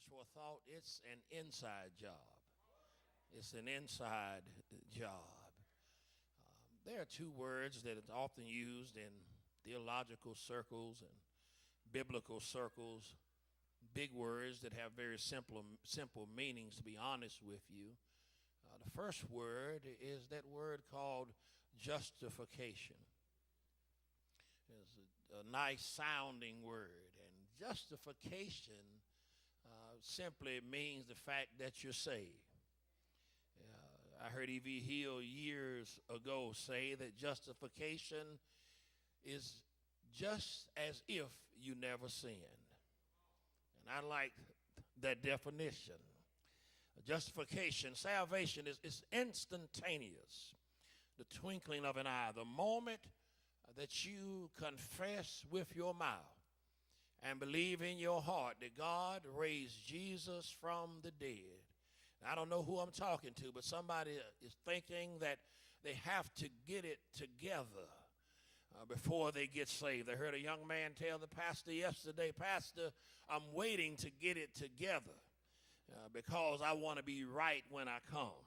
just for a thought, it's an inside job. It's an inside job. There are two words that are often used in theological circles and biblical circles, big words that have very simple meanings, to be honest with you. The first word is that word called justification. It's a nice sounding word, and justification simply means the fact that you're saved. I heard E.V. Hill years ago say that justification is just as if you never sinned. And I like that definition. Justification, salvation is instantaneous. The twinkling of an eye, the moment that you confess with your mouth and believe in your heart that God raised Jesus from the dead. I don't know who I'm talking to, but somebody is thinking that they have to get it together before they get saved. I heard a young man tell the pastor yesterday, "Pastor, I'm waiting to get it together because I want to be right when I come."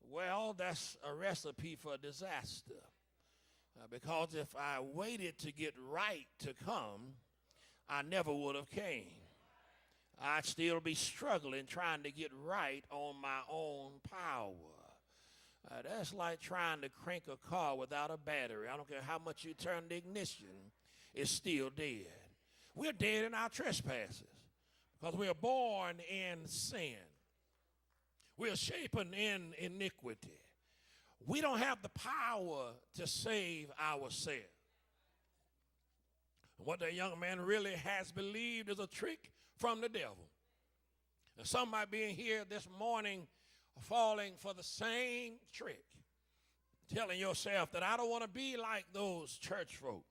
Well, that's a recipe for disaster. Because if I waited to get right to come, I never would have came. I'd still be struggling trying to get right on my own power. That's like trying to crank a car without a battery. I don't care how much you turn the ignition, it's still dead. We're dead in our trespasses because we are born in sin. We are shapen in iniquity. We don't have the power to save ourselves. What that young man really has believed is a trick from the devil. And some might be in here this morning falling for the same trick, telling yourself that I don't want to be like those church folk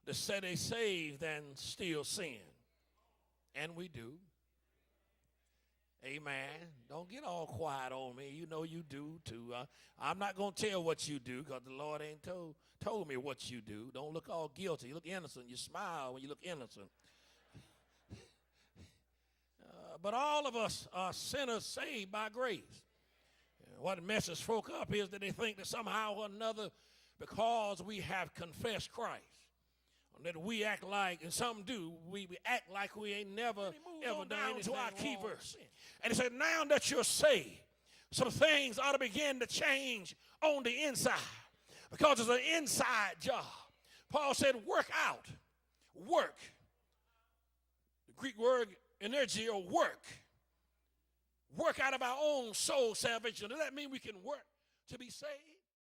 that say they saved and still sin. And we do. Amen. Don't get all quiet on me. You know you do too. I'm not going to tell what you do because the Lord ain't told me what you do. Don't look all guilty. You look innocent. You smile when you look innocent. But all of us are sinners saved by grace. What messes folk up is that they think that somehow or another, because we have confessed Christ, that we act like, and some do, we act like we ain't never ever done anything to our key verse. And he said, now that you're saved, some things ought to begin to change on the inside because it's an inside job. Paul said, work out. Work. The Greek word energio, work. Work out of our own soul salvation. Does that mean we can work to be saved?